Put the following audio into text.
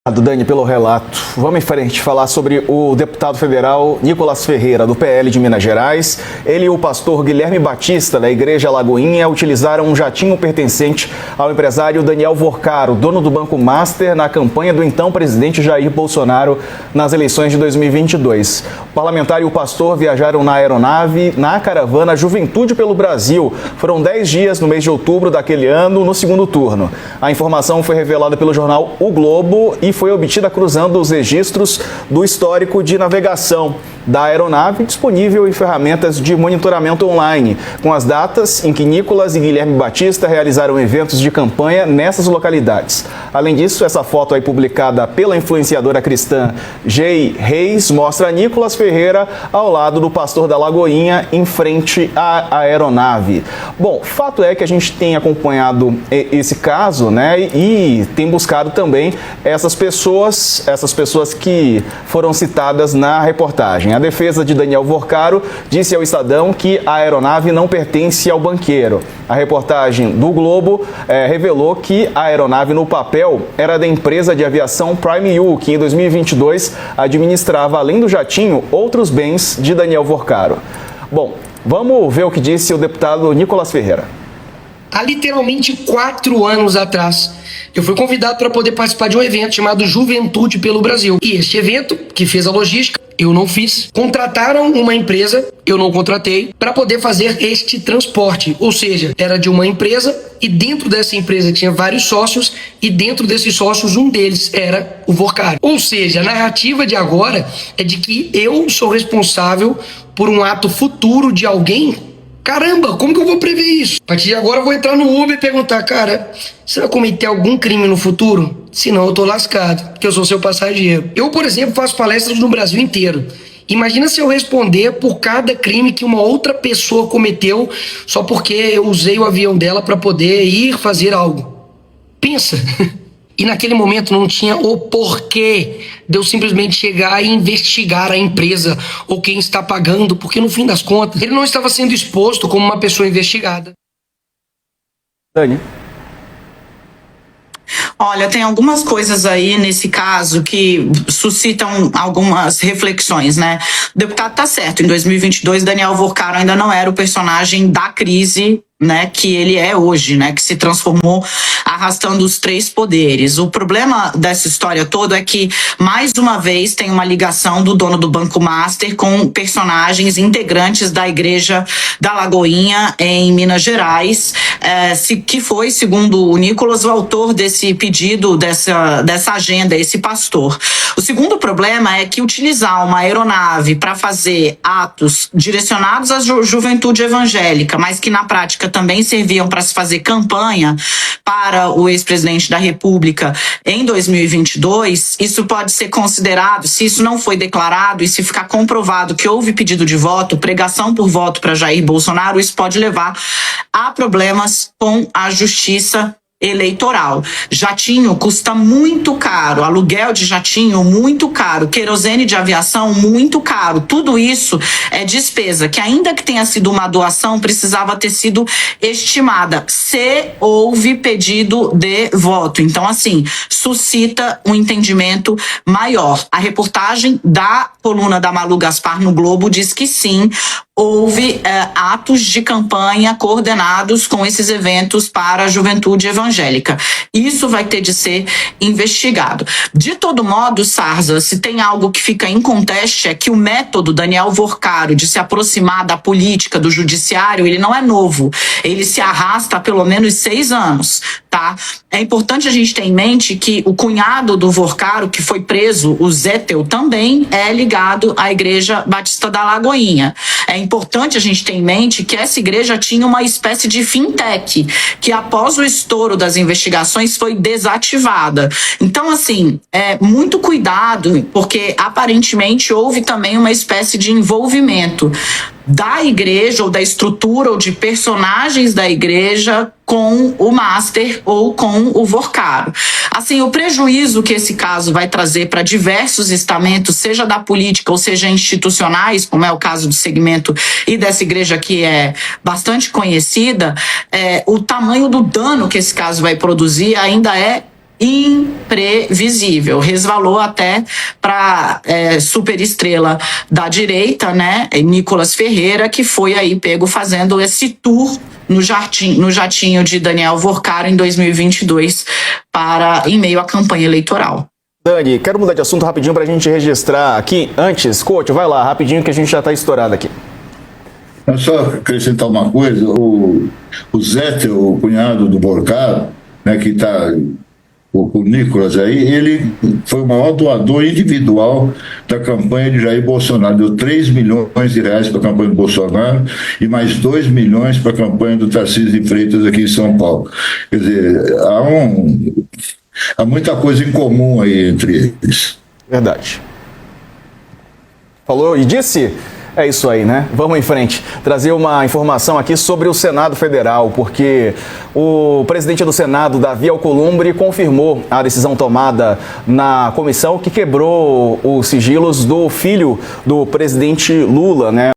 Dani, pelo relato. Vamos em frente falar sobre o deputado federal Nicolas Ferreira, do PL de Minas Gerais. Ele e o pastor Guilherme Batista, da Igreja Lagoinha, utilizaram um jatinho pertencente ao empresário Daniel Vorcaro, dono do Banco Master, na campanha do então presidente Jair Bolsonaro nas eleições de 2022. O parlamentar e o pastor viajaram na aeronave na caravana Juventude pelo Brasil. Foram 10 dias no mês de outubro daquele ano, no segundo turno. A informação foi revelada pelo jornal O Globo e foi obtida cruzando os registros do histórico de navegação da aeronave, disponível em ferramentas de monitoramento online, com as datas em que Nicolas e Guilherme Batista realizaram eventos de campanha nessas localidades. Além disso, essa foto aí publicada pela influenciadora cristã Jay Reis mostra Nicolas Ferreira ao lado do pastor da Lagoinha, em frente à aeronave. Bom, fato é que a gente tem acompanhado esse caso, né, e tem buscado também essas pessoas que foram citadas na reportagem. A defesa de Daniel Vorcaro disse ao Estadão que a aeronave não pertence ao banqueiro. A reportagem do Globo revelou que a aeronave no papel era da empresa de aviação Prime U, que em 2022 administrava, além do jatinho, outros bens de Daniel Vorcaro. Bom, vamos ver o que disse o deputado Nicolas Ferreira. Há literalmente 4 anos atrás, eu fui convidado para poder participar de um evento chamado Juventude pelo Brasil. E este evento, que fez a logística, eu não fiz. Contrataram uma empresa, eu não contratei, para poder fazer este transporte. Ou seja, era de uma empresa e dentro dessa empresa tinha vários sócios e dentro desses sócios um deles era o Vorcaro. Ou seja, a narrativa de agora é de que eu sou responsável por um ato futuro de alguém. Caramba, como que eu vou prever isso? A partir de agora eu vou entrar no Uber e perguntar, cara, você vai cometer algum crime no futuro? Senão eu tô lascado, porque eu sou seu passageiro. Eu, por exemplo, faço palestras no Brasil inteiro. Imagina se eu responder por cada crime que uma outra pessoa cometeu só porque eu usei o avião dela para poder ir fazer algo. Pensa. E naquele momento não tinha o porquê de eu simplesmente chegar e investigar a empresa ou quem está pagando, porque no fim das contas ele não estava sendo exposto como uma pessoa investigada. Dani. Olha, tem algumas coisas aí nesse caso que suscitam algumas reflexões, né? O deputado tá certo, em 2022 Daniel Vorcaro ainda não era o personagem da crise, né, que ele é hoje, né, que se transformou arrastando os 3 poderes. O problema dessa história toda é que, mais uma vez, tem uma ligação do dono do Banco Master com personagens integrantes da Igreja da Lagoinha em Minas Gerais, que foi, segundo o Nicolas, o autor desse pedido, dessa agenda, esse pastor. O segundo problema é que utilizar uma aeronave para fazer atos direcionados à juventude evangélica, mas que na prática também serviam para se fazer campanha para o ex-presidente da República em 2022, isso pode ser considerado, se isso não foi declarado e se ficar comprovado que houve pedido de voto, pregação por voto para Jair Bolsonaro, isso pode levar a problemas com a justiça eleitoral. Jatinho custa muito caro, aluguel de jatinho muito caro, querosene de aviação muito caro. Tudo isso é despesa que, ainda que tenha sido uma doação, precisava ter sido estimada se houve pedido de voto. Então, assim, suscita um entendimento maior. A reportagem da coluna da Malu Gaspar no Globo diz que sim, houve atos de campanha coordenados com esses eventos para a juventude evangélica. Isso vai ter de ser investigado. De todo modo, Sarza, se tem algo que fica em conteste é que o método Daniel Vorcaro de se aproximar da política, do judiciário, ele não é novo. Ele se arrasta há pelo menos 6 anos, tá? É importante a gente ter em mente que o cunhado do Vorcaro, que foi preso, o Zétel, também é ligado à Igreja Batista da Lagoinha. É importante a gente ter em mente que essa igreja tinha uma espécie de fintech, que após o estouro das investigações foi desativada. Então, assim, muito cuidado, porque aparentemente houve também uma espécie de envolvimento da igreja ou da estrutura ou de personagens da igreja com o Master ou com o Vorcaro. Assim, o prejuízo que esse caso vai trazer para diversos estamentos, seja da política ou seja institucionais, como é o caso do segmento e dessa igreja que é bastante conhecida, o tamanho do dano que esse caso vai produzir ainda é imprevisível. Resvalou até para superestrela da direita, né, Nicolas Ferreira, que foi aí pego fazendo esse tour no jatinho de Daniel Worcaro em 2022 em meio à campanha eleitoral. Dani, quero mudar de assunto rapidinho para a gente registrar aqui. Antes, coach, vai lá, rapidinho que a gente já está estourado aqui. É só acrescentar uma coisa, o Zé, o cunhado do Worcaro, né, que está, o Nicolas aí, ele foi o maior doador individual da campanha de Jair Bolsonaro. Deu 3 milhões de reais para a campanha do Bolsonaro e mais 2 milhões para a campanha do Tarcísio de Freitas aqui em São Paulo. Quer dizer, há muita coisa em comum aí entre eles. Verdade. Falou e disse? É isso aí, né? Vamos em frente. Trazer uma informação aqui sobre o Senado Federal, porque o presidente do Senado, Davi Alcolumbre, confirmou a decisão tomada na comissão que quebrou os sigilos do filho do presidente Lula, né?